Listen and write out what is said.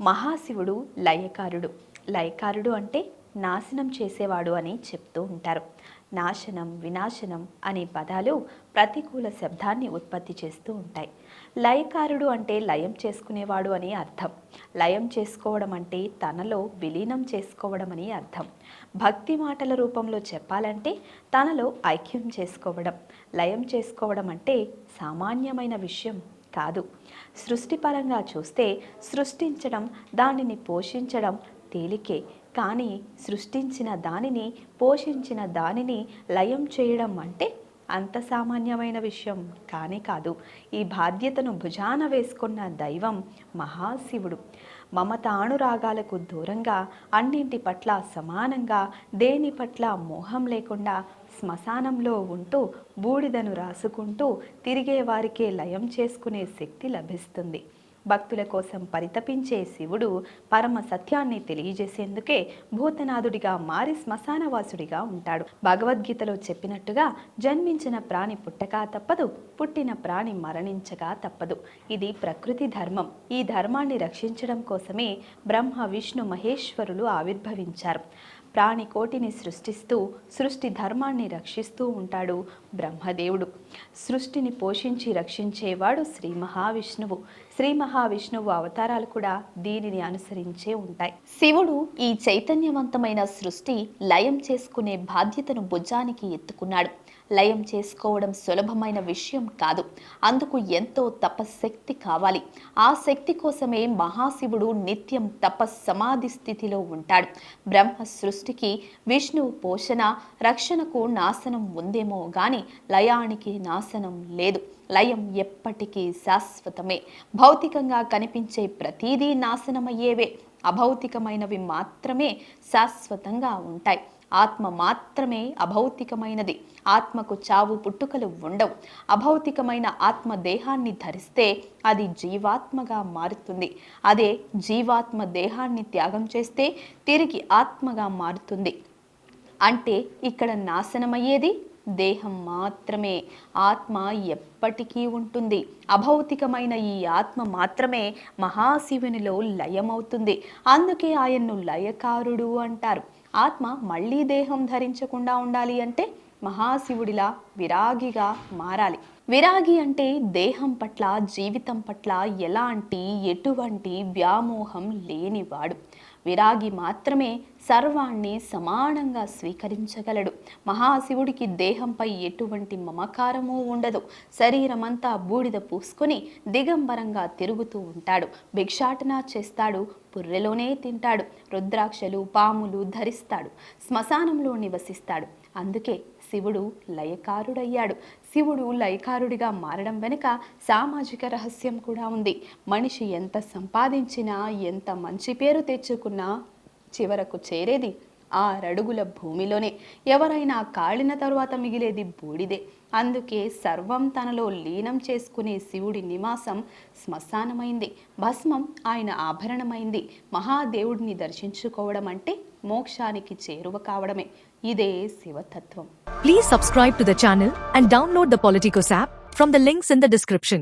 మహాశివుడు లయకారుడు. లయకారుడు అంటే నాశనం చేసేవాడు అని చెప్తూ ఉంటారు. నాశనం, వినాశనం అనే పదాలు ప్రతికూల శబ్దాన్ని ఉత్పత్తి చేస్తూ ఉంటాయి. లయకారుడు అంటే లయం చేసుకునేవాడు అని అర్థం. లయం చేసుకోవడం అంటే తనలో విలీనం చేసుకోవడం అని అర్థం. భక్తి మాటల రూపంలో చెప్పాలంటే తనలో ఐక్యం చేసుకోవడం. లయం చేసుకోవడం అంటే సామాన్యమైన విషయం కాదు. సృష్టిపరంగా చూస్తే సృష్టించడం, దానిని పోషించడం తేలికే. కానీ సృష్టించిన దానిని, పోషించిన దానిని లయం చేయడం అంటే అంత సామాన్యమైన విషయం కానే కాదు. ఈ బాధ్యతను భుజాన వేసుకున్న దైవం మహాశివుడు. మమతానురాగాలకు దూరంగా, అన్నింటి పట్ల సమానంగా, దేని పట్ల మోహం లేకుండా శ్మశానంలో ఉంటూ బూడిదను రాసుకుంటూ తిరిగే వారికే లయం చేసుకునే శక్తి లభిస్తుంది. భక్తుల కోసం పరితపించే శివుడు పరమ సత్యాన్ని తెలియజేసేందుకే భూతనాథుడిగా మారి శ్మశానవాసుడిగా ఉంటాడు. భగవద్గీతలో చెప్పినట్టుగా జన్మించిన ప్రాణి పుట్టక తప్పదు, పుట్టిన ప్రాణి మరణించగా తప్పదు. ఇది ప్రకృతి ధర్మం. ఈ ధర్మాన్ని రక్షించడం కోసమే బ్రహ్మ, విష్ణు, మహేశ్వరులు ఆవిర్భవించారు. ప్రాణికోటిని సృష్టిస్తూ సృష్టి ధర్మాన్ని రక్షిస్తూ ఉంటాడు బ్రహ్మదేవుడు. సృష్టిని పోషించి రక్షించేవాడు శ్రీ మహావిష్ణువు. శ్రీ మహావిష్ణువు అవతారాలు కూడా దీనిని అనుసరించే ఉంటాయి. శివుడు ఈ చైతన్యవంతమైన సృష్టి లయం చేసుకునే బాధ్యతను భుజానికి ఎత్తుకున్నాడు. లయం చేసుకోవడం సులభమైన విషయం కాదు. అందుకు ఎంతో తపశక్తి కావాలి. ఆ శక్తి కోసమే మహాశివుడు నిత్యం తపస్సమాధి స్థితిలో ఉంటాడు. బ్రహ్మ సృష్టికి, విష్ణువు పోషణ, రక్షణకు నాశనం ఉందేమో గాని లయానికి నాశనం లేదు. లయం ఎప్పటికీ శాశ్వతమే. భౌతికంగా కనిపించే ప్రతీదీ నాశనమయ్యేవే. అభౌతికమైనవి మాత్రమే శాశ్వతంగా ఉంటాయి. ఆత్మ మాత్రమే అభౌతికమైనది. ఆత్మకు చావు పుట్టుకలు ఉండవు. అభౌతికమైన ఆత్మ దేహాన్ని ధరిస్తే అది జీవాత్మగా మారుతుంది. అదే జీవాత్మ దేహాన్ని త్యాగం చేస్తే తిరిగి ఆత్మగా మారుతుంది. అంటే ఇక్కడ నాశనమయ్యేది దేహం మాత్రమే. ఆత్మ ఎప్పటికీ ఉంటుంది. అభౌతికమైన ఈ ఆత్మ మాత్రమే మహాశివునిలో లయమవుతుంది. అందుకే ఆయన్ను లయకారుడు అంటారు. ఆత్మ మళ్ళీ దేహం ధరించకుండా ఉండాలి అంటే మహాశివుడిలా విరాగిగా మారాలి. విరాగి అంటే దేహం పట్ల, జీవితం పట్ల ఎటువంటి వ్యామోహం లేనివాడు. విరాగి మాత్రమే సర్వాన్ని సమానంగా స్వీకరించగలడు. మహాశివుడికి దేహంపై ఎటువంటి మమకారము ఉండదు. శరీరమంతా బూడిద పూసుకొని దిగంబరంగా తిరుగుతూ ఉంటాడు. భిక్షాటన చేస్తాడు. పుర్రెలోనే తింటాడు. రుద్రాక్షలు, పాములు ధరిస్తాడు. శ్మశానంలో నివసిస్తాడు. అందుకే శివుడు లయకారుడయ్యాడు. శివుడు లయకారుడిగా మారడం వెనుక సామాజిక రహస్యం కూడా ఉంది. మనిషి ఎంత సంపాదించినా, ఎంత మంచి పేరు తెచ్చుకున్నా చివరకు చేరేది 6 అడుగుల భూమిలోనే. ఎవరైనా కాళిన తరువాత మిగిలేది బూడిదే. అందుకే సర్వం తనలో లీనం చేసుకునే శివుడి నివాసం శ్మశానమైంది. భస్మం ఆయన ఆభరణమైంది. మహాదేవుడిని దర్శించుకోవడం అంటే మోక్షానికి చేరువ కావడమే. ఇదే శివతత్వం. Please subscribe to the channel and download the Politicos app from the links in the description.